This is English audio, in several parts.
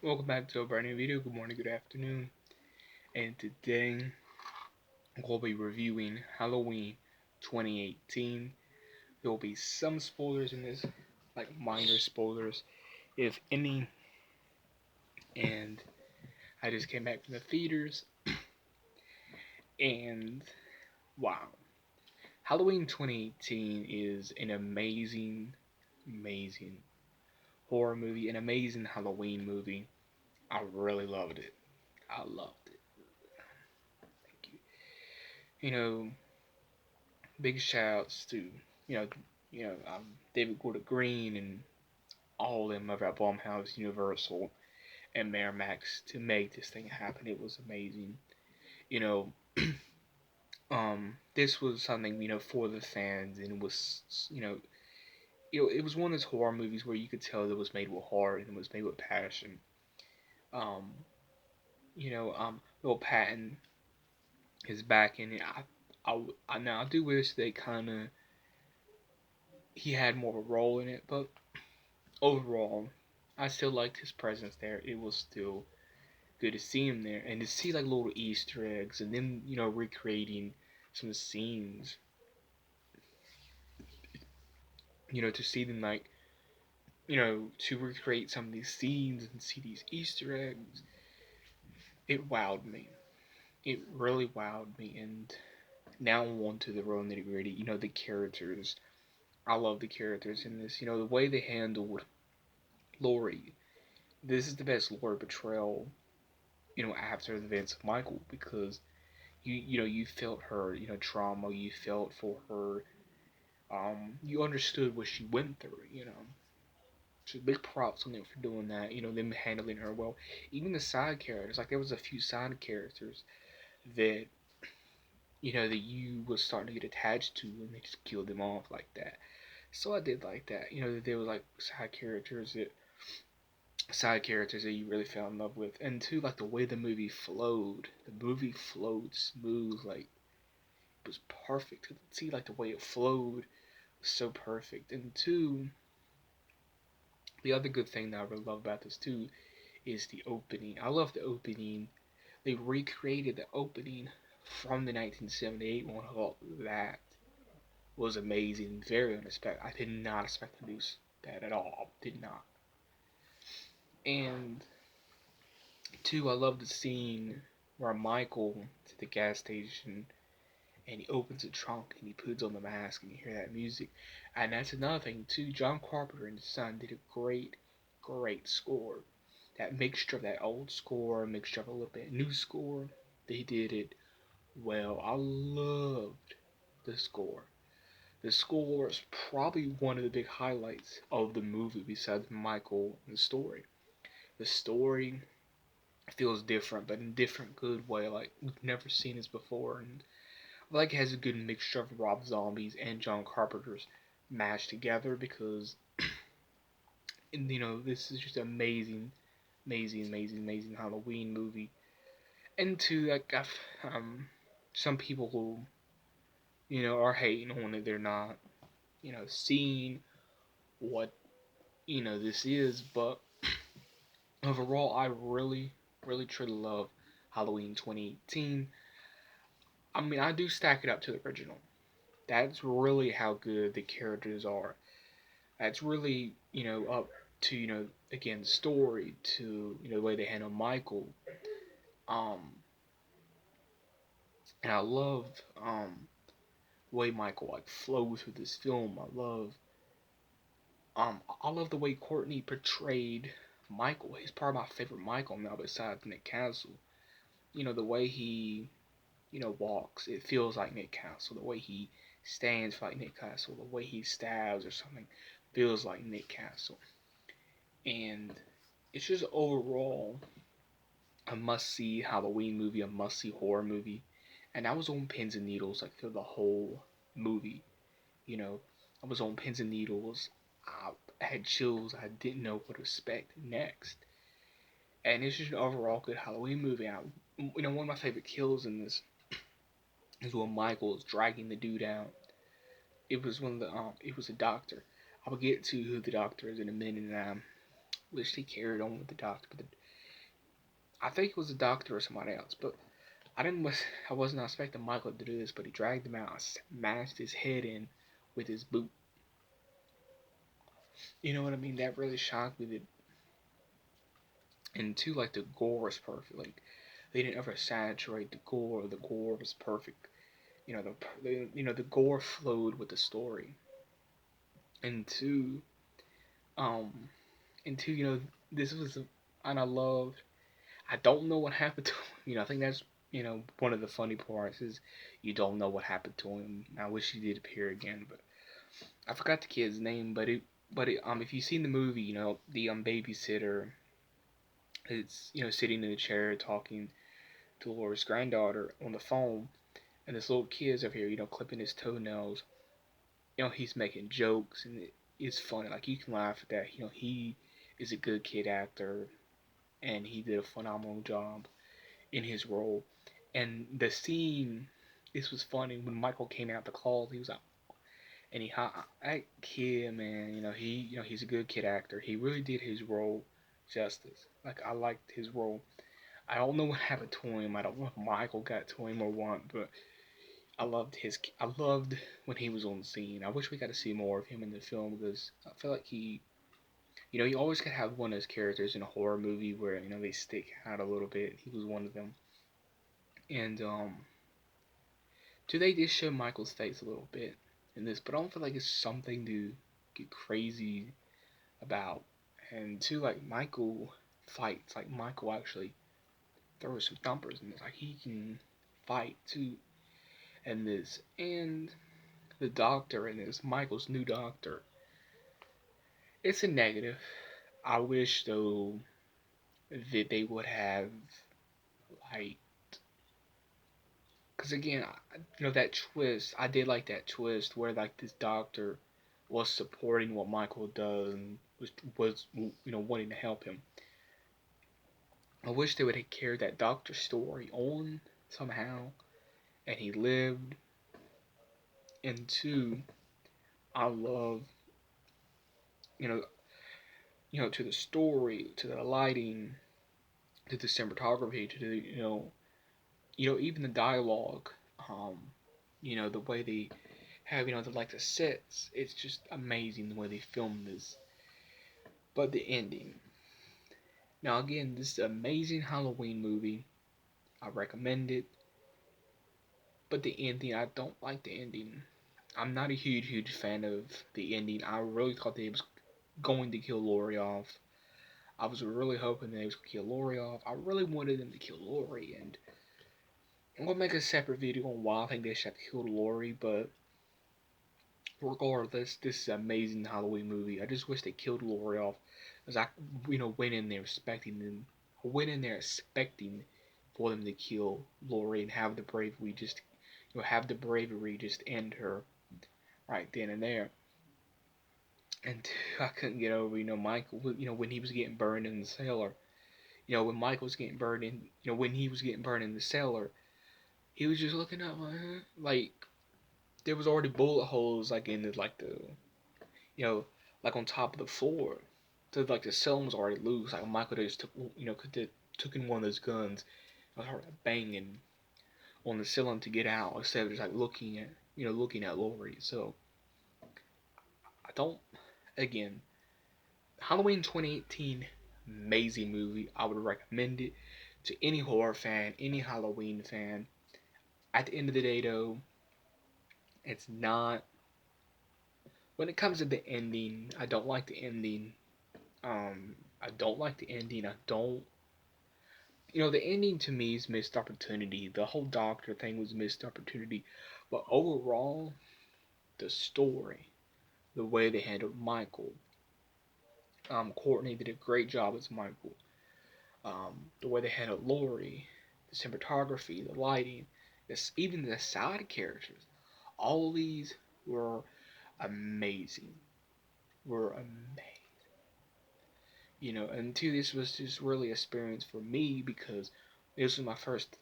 Welcome back to a brand new video. Good morning, good afternoon. And today we'll be reviewing Halloween 2018. There will be some spoilers in this, like minor spoilers, if any. And I just came back from the theaters, and wow, Halloween 2018 is an amazing horror movie, an amazing Halloween movie. I really loved it. I loved it. Thank you. You know, big shouts to you know David Gordon Green and all of them over at Blumhouse, Universal, and Miramax to make this thing happen. It was amazing. You know, this was something for the fans, and it was it was one of those horror movies where you could tell that it was made with heart and it was made with passion. Um, Will Patton is back in it. Now I do wish they kind of he had more of a role in it, but overall, I still liked his presence there. It was still good to see him there and to see like little Easter eggs and then recreating some scenes. To see them like to recreate some of these scenes and see these Easter eggs. It wowed me. It really wowed me. And now on to the real nitty gritty. The characters. I love the characters in this. The way they handled Laurie. This is the best Laurie portrayal after the events of Michael, because you felt her trauma, you felt for her, you understood what she went through. So big props on them for doing that. Them handling her well. Even the side characters, like there was a few side characters that that you was starting to get attached to, and they just killed them off like that. So I did like that. That there was like side characters that you really fell in love with, and two, like the way the movie flowed. The movie flowed smooth, like it was perfect. To see like the way it flowed was so perfect. And two, the other good thing that I really love about this too is the opening. I love the opening. They recreated the opening from the 1978 one. I thought that was amazing, very unexpected. I did not expect to do that at all. Did not. And two, I love the scene where Michael to the gas station and he opens the trunk and he puts on the mask and you hear that music. And that's another thing too. John Carpenter and his son did a great score. That mixture of that old score, mixture of a little bit of new score, they did it well. I loved the score. The score is probably one of the big highlights of the movie besides Michael and the story. The story feels different, but in a different good way. Like we've never seen this before, and I like it has a good mixture of Rob Zombie's and John Carpenter's mashed together, because this is just amazing Halloween movie. And two, like some people who are hating on it, they're not seeing what this is, but overall, I really truly love Halloween 2018. I mean, I do stack it up to the original. That's really how good the characters are. That's really up to again, the story, to the way they handle Michael. Um, and I love the way Michael like flows through this film. I love the way Courtney portrayed Michael. He's probably my favorite Michael now, besides Nick Castle. The way he walks, it feels like Nick Castle. The way he stands like Nick Castle. The way he stabs or something feels like Nick Castle. And it's just overall a must-see Halloween movie, a must-see horror movie. And I was on pins and needles like through the whole movie. You know, I was on pins and needles. I had chills. I didn't know what to expect next. And it's just an overall good Halloween movie. One of my favorite kills in this is when Michael is dragging the dude out. It was one of the it was a doctor. I'll get to who the doctor is in a minute, and I wish they carried on with the doctor. But I think it was a doctor or somebody else, but I was not expecting Michael to do this, but he dragged him out, and smashed his head in with his boot. You know what I mean? That really shocked me. And two, like the gore was perfect. Like they didn't ever saturate the gore. The gore was perfect. The gore flowed with the story. And two, um, and two, this was, and I loved. I don't know what happened to him. I think that's one of the funny parts is you don't know what happened to him. I wish he did appear again, but I forgot the kid's name. If you've seen the movie, the babysitter is sitting in a chair talking to Laura's granddaughter on the phone, and this little kid's over here, clipping his toenails. He's making jokes, and it's funny. Like you can laugh at that. He is a good kid actor, and he did a phenomenal job in his role. And the scene, this was funny when Michael came out the closet. He was like, and that kid, man, he's a good kid actor. He really did his role justice. Like I liked his role. I don't know what happened to him. I don't know if Michael got to him or what, but I loved when he was on the scene. I wish we got to see more of him in the film because I feel like you always gotta have one of those characters in a horror movie where they stick out a little bit. He was one of them, and do they just show Michael's face a little bit in this? But I don't feel like it's something to get crazy about. And two, like Michael fights, like Michael actually throws some thumpers in this. Like he can fight too. And this and the doctor in this, Michael's new doctor. It's a negative. I wish though that they would have like, because again, that twist. I did like that twist where like this doctor was supporting what Michael does and was wanting to help him. I wish they would have carried that doctor story on somehow, and he lived. And two, I love you know to the story, to the lighting, to the cinematography, to the even the dialogue, the way they have the sets. It's just amazing the way they filmed this. But the ending. Now again, this is an amazing Halloween movie. I recommend it. But the ending, I don't like the ending. I'm not a huge fan of the ending. I really thought they was going to kill Laurie off. I was really hoping they was going to kill Laurie off. I really wanted them to kill Laurie, and I'm gonna make a separate video on why I think they should have killed Laurie. But regardless, this is an amazing Halloween movie. I just wish they killed Laurie off, as I went in there expecting them. I went in there expecting for them to kill Laurie and have the bravery just end her right then and there. And I couldn't get over, Michael, when he was getting burned in the cellar. When Michael was getting burned in, when he was getting burned in the cellar, he was just looking up, like there was already bullet holes, like in you know, like on top of the floor. So like the ceiling was already loose. Like Michael just took in one of those guns and started banging on the ceiling to get out instead of just like looking at Laurie. So I don't. Again, Halloween 2018, amazing movie. I would recommend it to any horror fan, any Halloween fan. At the end of the day, though, it's not. When it comes to the ending, I don't like the ending. I don't like the ending. I don't. The ending to me is missed opportunity. The whole doctor thing was missed opportunity. But overall, the story, the way they handled Michael, Courtney did a great job as Michael. The way they handled Laurie, the cinematography, the lighting, even the side characters, all of these were amazing. Were amazing. And two, this was just really experience for me because this was my first,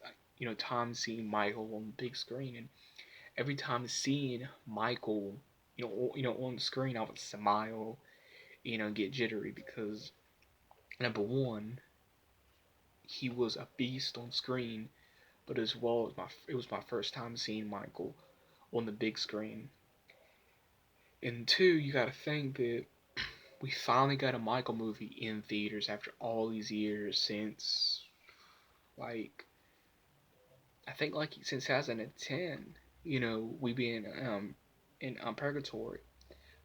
time seeing Michael on the big screen, and every time seeing Michael, on the screen, I would smile, get jittery because number one, he was a beast on screen, but as well, it was my first time seeing Michael on the big screen. And two, you got to think that we finally got a Michael movie in theaters after all these years since, like, I think like since 2010. We've been in purgatory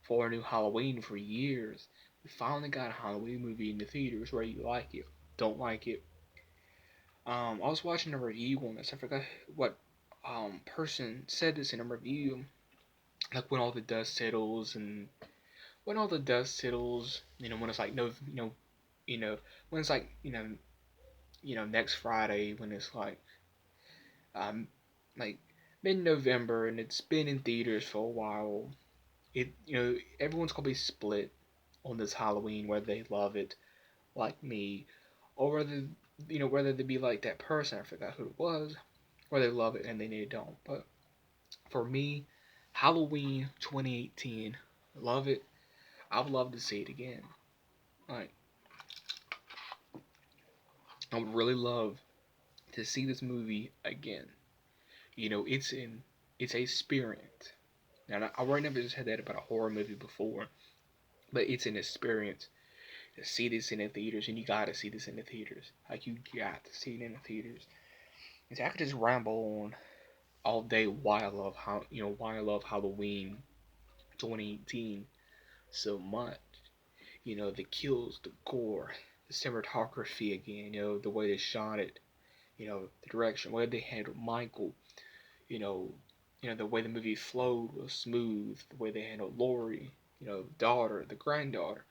for a new Halloween for years. We finally got a Halloween movie in the theaters where you like it, don't like it. I was watching a review on this. I forgot what person said this in a review. Like when all the dust settles and when all the dust settles, when it's like no, when it's like next Friday when it's um like mid-November and it's been in theaters for a while. Everyone's gonna be split on this Halloween whether they love it like me or whether they be like that person, I forgot who it was, or they love it and they don't. But for me, Halloween 2018, love it. I would love to see it again. Like, I would really love to see this movie again. It's a experience. And I already never just had that about a horror movie before, but it's an experience to see this in the theaters, and you gotta see this in the theaters. Like, you got to see it in the theaters. And so I could just ramble on all day why I love Halloween 2018 so much. The kills, the gore, the cinematography again, the way they shot it, the direction, the way they handled Michael, you know, the way the movie flowed was smooth, the way they handled Laurie, the daughter, the granddaughter,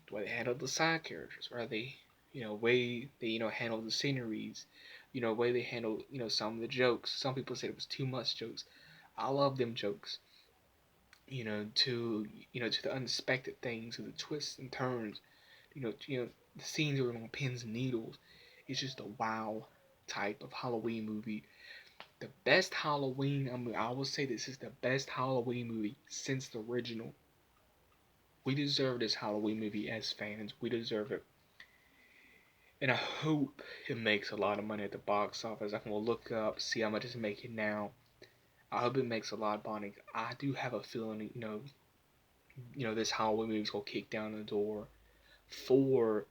the way they handled the side characters, where they, way they, handled the sceneries, way they handled, some of the jokes. Some people said it was too much jokes. I love them jokes, to the unexpected things, to the twists and turns, the scenes are on pins and needles. It's just a wow type of Halloween movie. The best Halloween, I will say this is the best Halloween movie since the original. We deserve this Halloween movie as fans. We deserve it. And I hope it makes a lot of money at the box office. I can look up, see how much it's making now. I hope it makes a lot of money. I do have a feeling, this Halloween movie's gonna kick down the door for,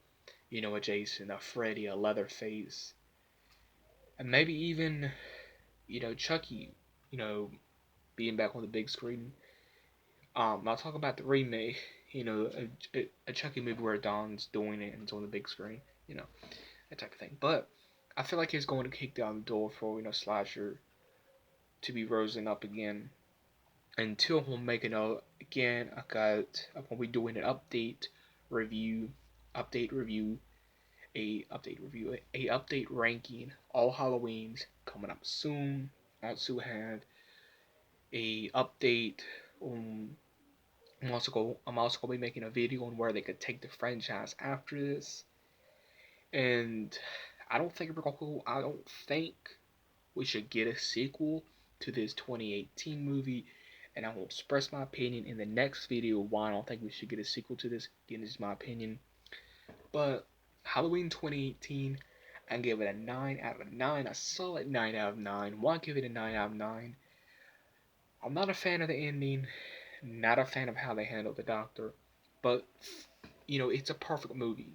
a Jason, a Freddy, a Leatherface, and maybe even, Chucky, being back on the big screen. I'll talk about the remake, a Chucky movie where Don's doing it and it's on the big screen, that type of thing. But I feel like he's going to kick down the door for, Slasher to be rosing up again. Until he'll make another, again, I'm going to be doing an review, update review, a update ranking, all Halloweens coming up soon. I also had a update on I'm also gonna be making a video on where they could take the franchise after this. And I don't think we should get a sequel to this 2018 movie. And I will express my opinion in the next video why I don't think we should get a sequel to this. Again, this is my opinion. But Halloween 2018, I give it a 9 out of 9, a solid 9 out of 9. Why give it a 9 out of 9? I'm not a fan of the ending, not a fan of how they handled the Doctor, but it's a perfect movie.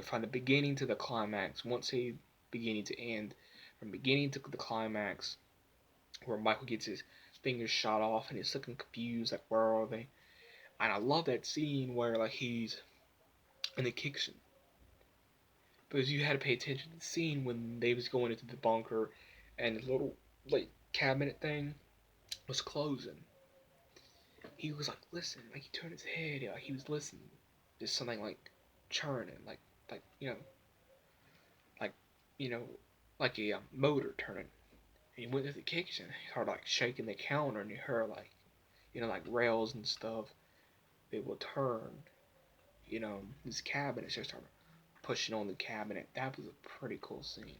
From the beginning to the climax, once a beginning to end, from beginning to the climax, where Michael gets his fingers shot off and he's looking confused, like where are they? And I love that scene where like he's in the kitchen, because you had to pay attention to the scene when they was going into the bunker, and the little like cabinet thing was closing. He was like, listen, like he turned his head, like he was listening. There's something like churning, like like you know, like a motor turning. And he went to the kitchen. He started like shaking the counter, and you heard like, like rails and stuff. They will turn. His cabinet just started pushing on the cabinet. That was a pretty cool scene.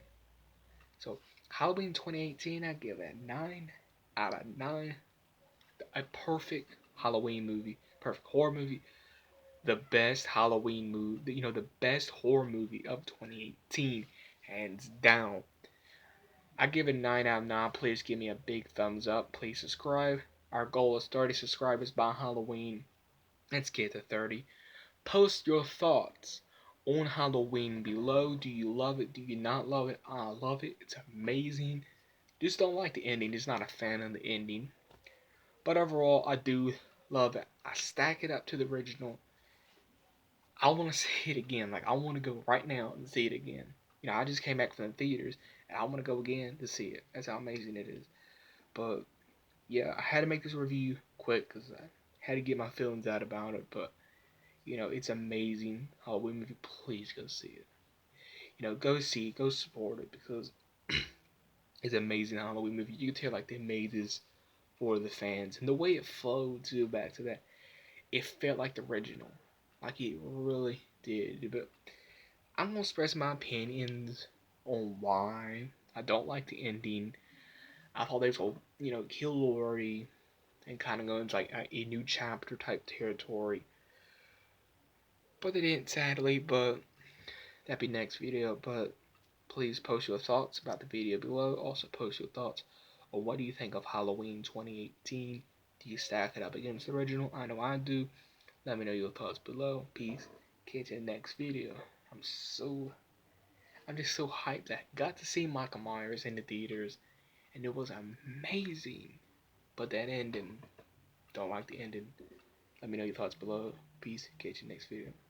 So Halloween 2018, I give it a 9 out of 9. A perfect Halloween movie, perfect horror movie, the best Halloween movie, the best horror movie of 2018, hands down. I give it 9 out of 9. Please give me a big thumbs up. Please subscribe. Our goal is 30 subscribers by Halloween. Let's get to 30. Post your thoughts on Halloween below. Do you love it? Do you not love it? I love it. It's amazing. Just don't like the ending. Just not a fan of the ending. But overall, I do love it. I stack it up to the original. I want to see it again. Like, I want to go right now and see it again. I just came back from the theaters, and I want to go again to see it. That's how amazing it is. But, yeah, I had to make this review quick because I had to get my feelings out about it. But, it's amazing. Halloween movie. Please go see it. Go see it. Go support it because it's an amazing Halloween movie. You can tell, like, they made this for the fans. And the way it flowed, too, back to that, it felt like the original. Like, it really did. But I'm gonna express my opinions on why I don't like the ending. I thought they was gonna, kill Laurie and kind of go into like a new chapter type territory, but they didn't, sadly. But that'd be next video. But please post your thoughts about the video below. Also post your thoughts on what do you think of Halloween 2018. Do you stack it up against the original? I know I do. Let me know your thoughts below. Peace. Catch you in the next video. I'm so I'm just so hyped that I got to see Michael Myers in the theaters, and it was amazing. But that ending, don't like the ending. Let me know your thoughts below. Peace. Catch you next video.